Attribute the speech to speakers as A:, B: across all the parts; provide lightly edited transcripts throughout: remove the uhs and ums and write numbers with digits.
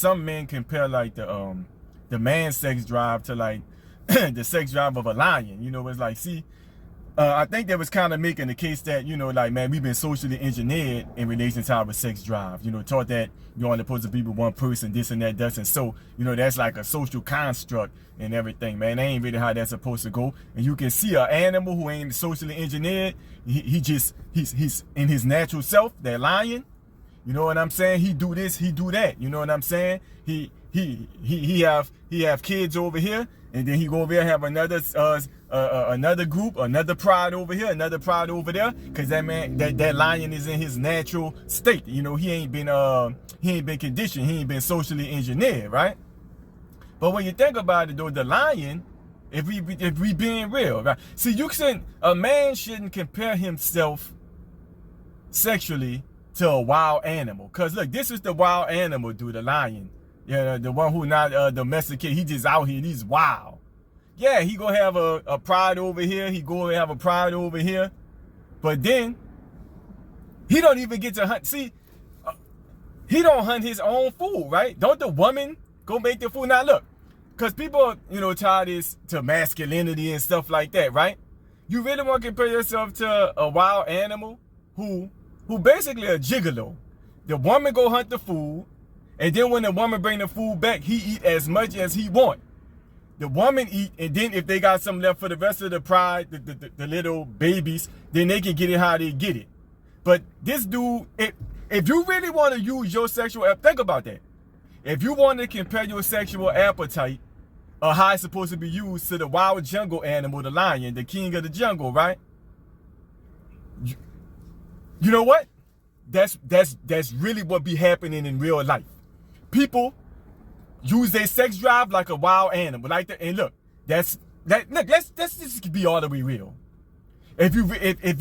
A: some men compare like the man's sex drive to like the sex drive of a lion. You know, it's like, see, I think that was kind of making the case that, you know, like, man, we've been socially engineered in relation to our sex drive. You know, taught that you're only supposed to be with one person, this and that, doesn't. So, you know, that's like a social construct and everything, man. That ain't really how that's supposed to go. And you can see an animal who ain't socially engineered. He's in his natural self, that lion. You know what I'm saying? He do this, he do that. You know what I'm saying? He have kids over here, and then he go over there have another group, another pride over here, another pride over there, because that man, that lion is in his natural state. You know, he ain't been conditioned, he ain't been socially engineered, right? But when you think about it though, the lion, if we being real, right? See, a man shouldn't compare himself sexually to a wild animal. Cause look, this is the wild animal, dude, the lion. Yeah, the one who not domesticated, he just out here, he's wild. Yeah, he gonna have a pride over here, he gonna have a pride over here, but then he don't even get to hunt. See, he don't hunt his own food, right? Don't the woman go make the food? Now look, cause people, you know, tie this to masculinity and stuff like that, right? You really want to compare yourself to a wild animal who basically a gigolo. The woman go hunt the food, and then when the woman bring the food back, he eat as much as he want. The woman eat, and then if they got some left for the rest of the pride, the little babies, then they can get it how they get it. But this dude, if you really want to use your sexual, think about that. If you want to compare your sexual appetite, how it's supposed to be used to the wild jungle animal, the lion, the king of the jungle, right? You know what? That's really what be happening in real life. People use their sex drive like a wild animal, like that. And look, let's just be all the way real. If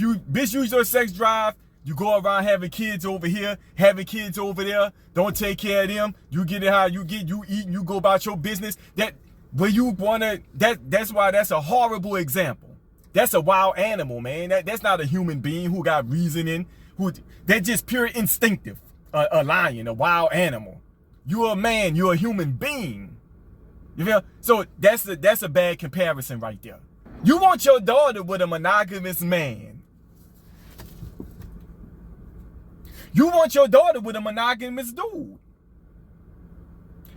A: you misuse your sex drive, you go around having kids over here, having kids over there, don't take care of them. You get it how you get, you eat, and you go about your business. That's why that's a horrible example. That's a wild animal, man. That's not a human being who got reasoning. They're just pure instinctive. A lion, a wild animal. You're a man. You're a human being. You feel? So that's a bad comparison right there. You want your daughter with a monogamous man. You want your daughter with a monogamous dude.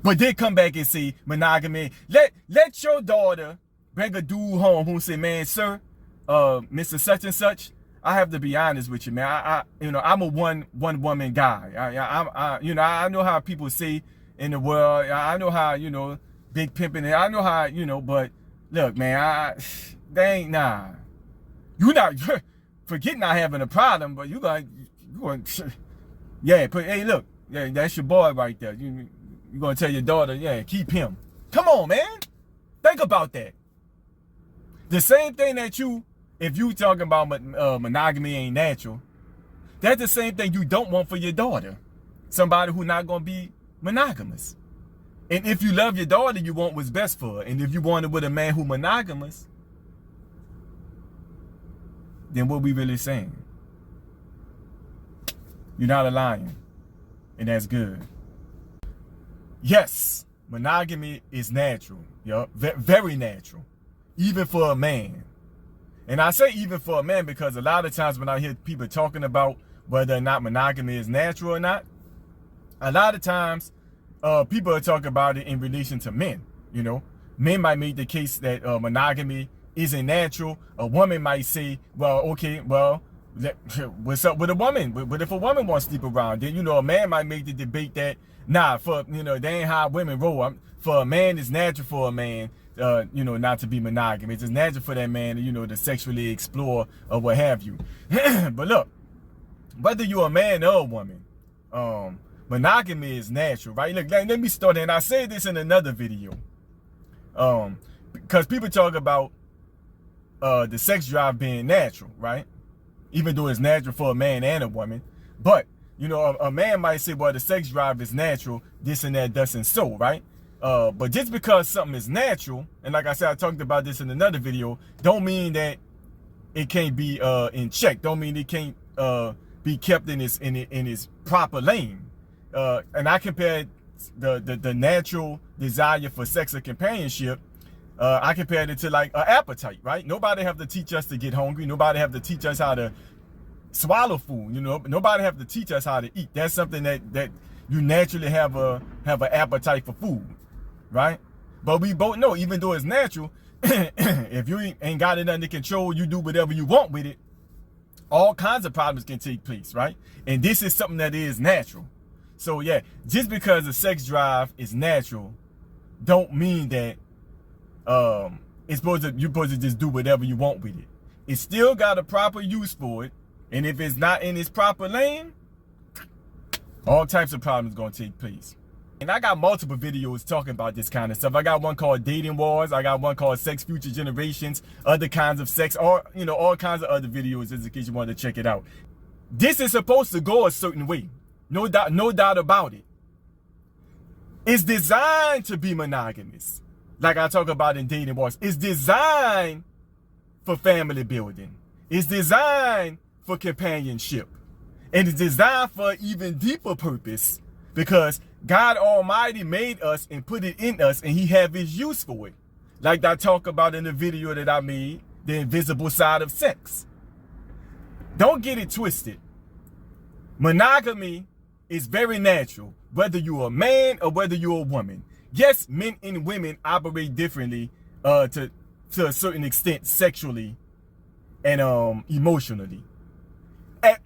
A: But they come back and say monogamy. Let your daughter bring a dude home who say, man, sir, Mr. Such and Such, I have to be honest with you, man. I'm a one woman guy. I know how people say in the world. I know how, big pimping. I know how, but look, man, they ain't, nah. You not, forget not having a problem, but you going, yeah, hey, look, yeah, that's your boy right there. You gonna tell your daughter, yeah, keep him. Come on, man. Think about that. The same thing that if you talking about monogamy ain't natural, that's the same thing you don't want for your daughter. Somebody who not going to be monogamous. And if you love your daughter, you want what's best for her. And if you want it with a man who monogamous, then what we really saying? You're not a lion. And that's good. Yes, monogamy is natural. Very natural. Even for a man. And I say even for a man because a lot of times when I hear people talking about whether or not monogamy is natural or not, a lot of times people are talking about it in relation to men. Men might make the case that monogamy isn't natural. A woman might say, well, okay, well, what's up with a woman? But if a woman wants to sleep around, then, a man might make the debate that, nah, they ain't how women roll. For a man, it's natural for a man, not to be monogamous. It's natural for that man, to sexually explore or what have you. But look, whether you're a man or a woman, monogamy is natural, right? Look, let me start, and I said this in another video, because people talk about the sex drive being natural, right? Even though it's natural for a man and a woman, but a man might say, well, the sex drive is natural, this and that, thus and so, right? But just because something is natural, and like I said, I talked about this in another video, don't mean that it can't be in check. Don't mean it can't be kept in its proper lane. And I compared the natural desire for sex or companionship, I compared it to like an appetite, right? Nobody have to teach us to get hungry. Nobody have to teach us how to swallow food. You know, nobody have to teach us how to eat. That's something that you naturally have an appetite for food, right? But we both know, even though it's natural, if you ain't got it under control, you do whatever you want with it, all kinds of problems can take place, right? And this is something that is natural. So yeah, just because the sex drive is natural, don't mean that you're supposed to just do whatever you want with it. It's still got a proper use for it, and if it's not in its proper lane, all types of problems gonna take place. And I got multiple videos talking about this kind of stuff. I got one called Dating Wars. I got one called Sex Future Generations, other kinds of sex, or all kinds of other videos, just in case you want to check it out. This is supposed to go a certain way. No doubt about it. It's designed to be monogamous. Like I talk about in Dating Wars. It's designed for family building. It's designed for companionship. And it's designed for an even deeper purpose, because God Almighty made us and put it in us, and he have his use for it. Like I talk about in the video that I made, the invisible side of sex. Don't get it twisted. Monogamy is very natural, whether you're a man or whether you're a woman. Yes, men and women operate differently to a certain extent sexually and emotionally.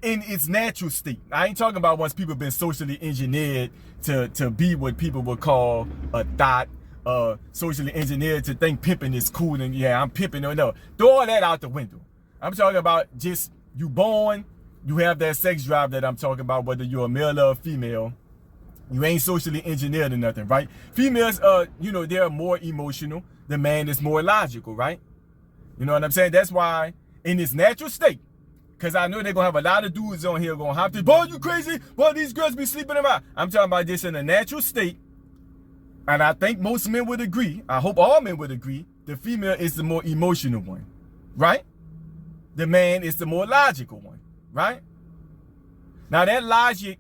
A: In its natural state. I ain't talking about once people been socially engineered to be what people would call a thought, socially engineered to think pimping is cool and yeah, I'm pimping. No, throw all that out the window. I'm talking about just you born, you have that sex drive that I'm talking about, whether you're a male or a female. You ain't socially engineered or nothing, right? Females, they're more emotional. The man is more logical, right? You know what I'm saying? That's why in its natural state, because I know they're going to have a lot of dudes on here going, have to, boy, you crazy? Boy, these girls be sleeping around. I'm talking about this in a natural state. And I think most men would agree. I hope all men would agree. The female is the more emotional one, right? The man is the more logical one, right? Now that logic,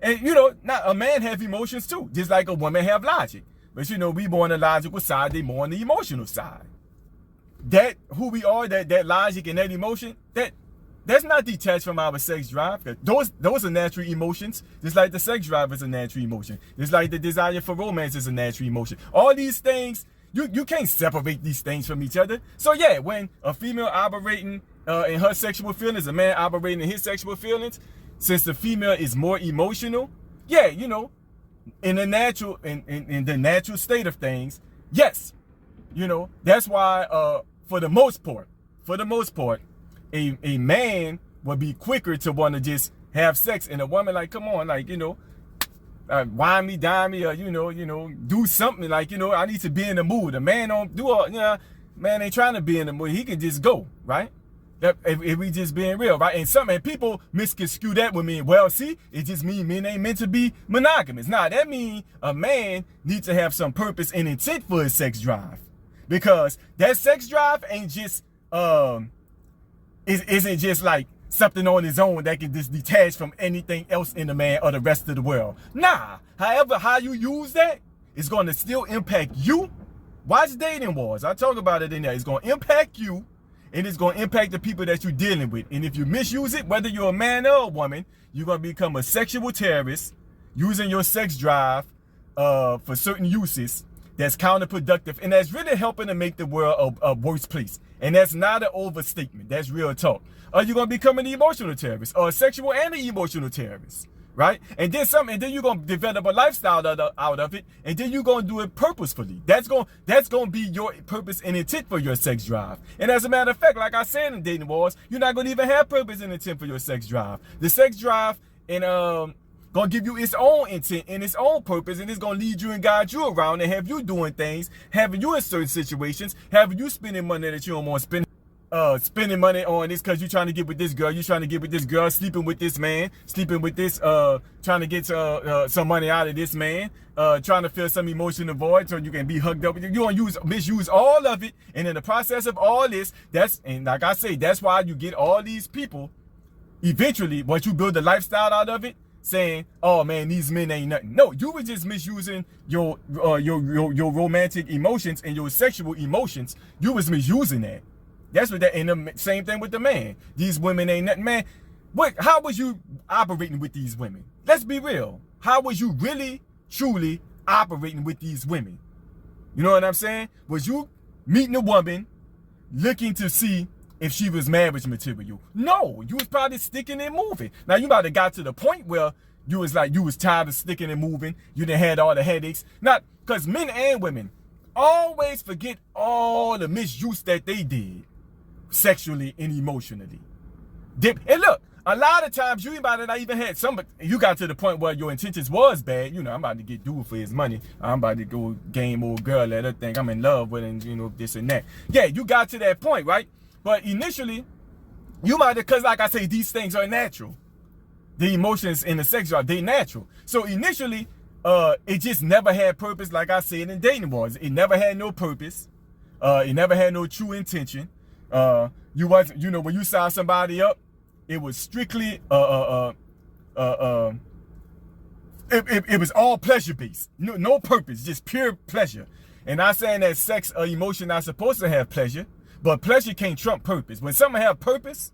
A: and now a man have emotions too, just like a woman have logic. But we more on the logical side, they more on the emotional side. That who we are, that logic and that emotion, that's not detached from our sex drive. Those are natural emotions. Just like the sex drive is a natural emotion. Just like the desire for romance is a natural emotion. All these things, you can't separate these things from each other. So yeah, when a female operating in her sexual feelings, a man operating in his sexual feelings, since the female is more emotional, yeah, in the natural state of things, yes, that's why for the most part, a man would be quicker to want to just have sex, and a woman like, come on, like, wine me, dine me, or do something, like, I need to be in the mood. A man don't do all, man ain't trying to be in the mood. He can just go, right? If we just being real, right? And people misconstrue that with me. Well, see, it just means men ain't meant to be monogamous. Nah, that means a man needs to have some purpose and intent for his sex drive, because that sex drive ain't just isn't just like something on his own that can just detach from anything else in the man or the rest of the world. Nah, however, how you use that is going to still impact you. Watch Dating Wars. I talk about it in there. It's going to impact you, and it's going to impact the people that you're dealing with. And if you misuse it, whether you're a man or a woman, you're going to become a sexual terrorist using your sex drive for certain uses that's counterproductive, and that's really helping to make the world a worse place. And that's not an overstatement. That's real talk. Or you're going to become an emotional terrorist, or a sexual and an emotional terrorist, right? And then you're going to develop a lifestyle out of it, and then you're going to do it purposefully. That's going to be your purpose and intent for your sex drive. And as a matter of fact, like I said in Dating Wars, you're not going to even have purpose and intent for your sex drive. The sex drive and gonna give you its own intent and its own purpose, and it's gonna lead you and guide you around and have you doing things, having you in certain situations, having you spending money that you don't want to spend, spending money on this because you're trying to get with this girl, you're trying to get with this girl, sleeping with this man, sleeping with this, trying to get some money out of this man, trying to fill some emotional void so you can be hugged up. You're gonna misuse all of it, and in the process of all this, and like I say, that's why you get all these people. Eventually, once you build a lifestyle out of it, saying, "Oh man, these men ain't nothing." No, you were just misusing your romantic emotions and your sexual emotions. You was misusing that. That's what that. And the same thing with the man. These women ain't nothing, man. How was you operating with these women? Let's be real. How was you really, truly operating with these women? You know what I'm saying? Was you meeting a woman, looking to see if she was marriage material? No, you was probably sticking and moving. Now you might have got to the point where you was tired of sticking and moving. You done had all the headaches. Not because men and women always forget all the misuse that they did sexually and emotionally. And look, a lot of times you might have not even had you got to the point where your intentions was bad. You know, I'm about to get dude for his money. I'm about to go game old girl, let her think I'm in love with, and you know, this and that. Yeah, you got to that point, right? But initially, you might have, because like I say, these things are natural. The emotions in the sex drive, they natural. So initially, it just never had purpose, like I said in dating wars. It never had no purpose. It never had no true intention. You wasn't, you know, when you saw somebody up, it was strictly it was all pleasure based. No purpose, just pure pleasure. And I'm saying that sex or emotion not supposed to have pleasure, but pleasure can't trump purpose. When something have purpose,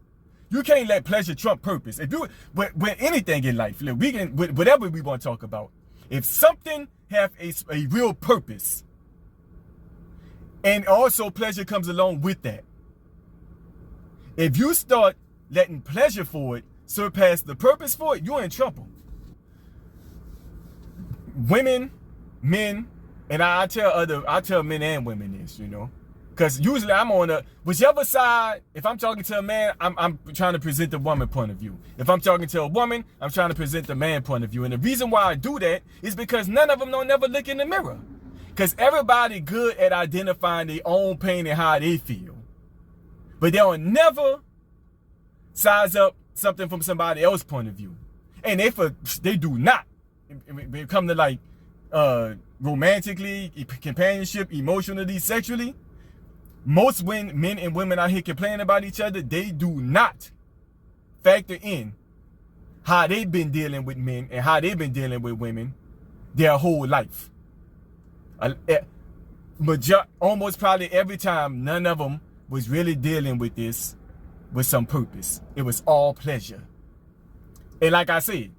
A: you can't let pleasure trump purpose. If you with anything in life, we can whatever we want to talk about. If something have a real purpose, and also pleasure comes along with that. If you start letting pleasure for it surpass the purpose for it, you're in trouble. Women, men, and I tell men and women this, you know, because usually I'm on whichever side. If I'm talking to a man, I'm trying to present the woman point of view. If I'm talking to a woman, I'm trying to present the man point of view. And the reason why I do that is because none of them don't never look in the mirror. Because everybody good at identifying their own pain and how they feel, but they'll never size up something from somebody else's point of view. And they do not. When it comes to like romantically, companionship, emotionally, sexually, most men and women out here complaining about each other, they do not factor in how they've been dealing with men and how they've been dealing with women their whole life. Almost probably every time, none of them was really dealing with this with some purpose. It was all pleasure. And like I said,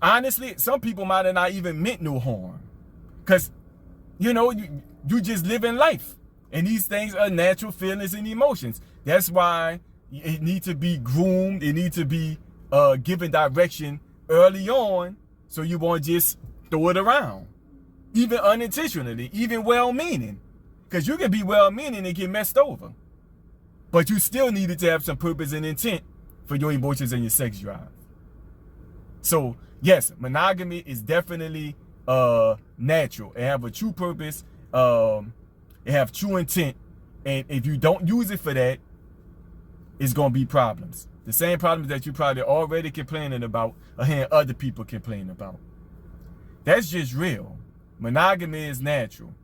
A: honestly, some people might have not even meant no harm. Because, you know, you just live in life. And these things are natural feelings and emotions. That's why it needs to be groomed. It needs to be given direction early on, so you won't just throw it around. Even unintentionally, even well-meaning. Because you can be well-meaning and get messed over. But you still needed to have some purpose and intent for your emotions and your sex drive. So, yes, monogamy is definitely natural. It have a true purpose. It have true intent. And if you don't use it for that, it's going to be problems. The same problems that you probably already complaining about or hearing other people complain about. That's just real. Monogamy is natural.